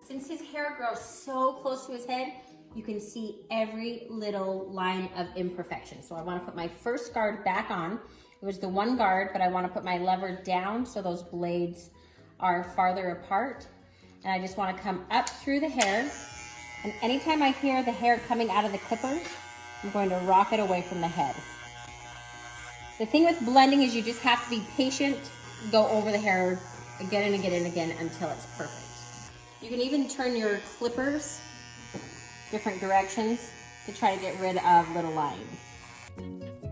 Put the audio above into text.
Since his hair grows so close to his head, you can see every little line of imperfection. So I want to put my first guard back on. It was the one guard, but I want to put my lever down so those blades are farther apart. And I just want to come up through the hair. And anytime I hear the hair coming out of the clippers, I'm going to rock it away from the head. The thing with blending is you just have to be patient, go over the hair again and again and again until it's perfect. You can even turn your clippers different directions to try to get rid of little lines.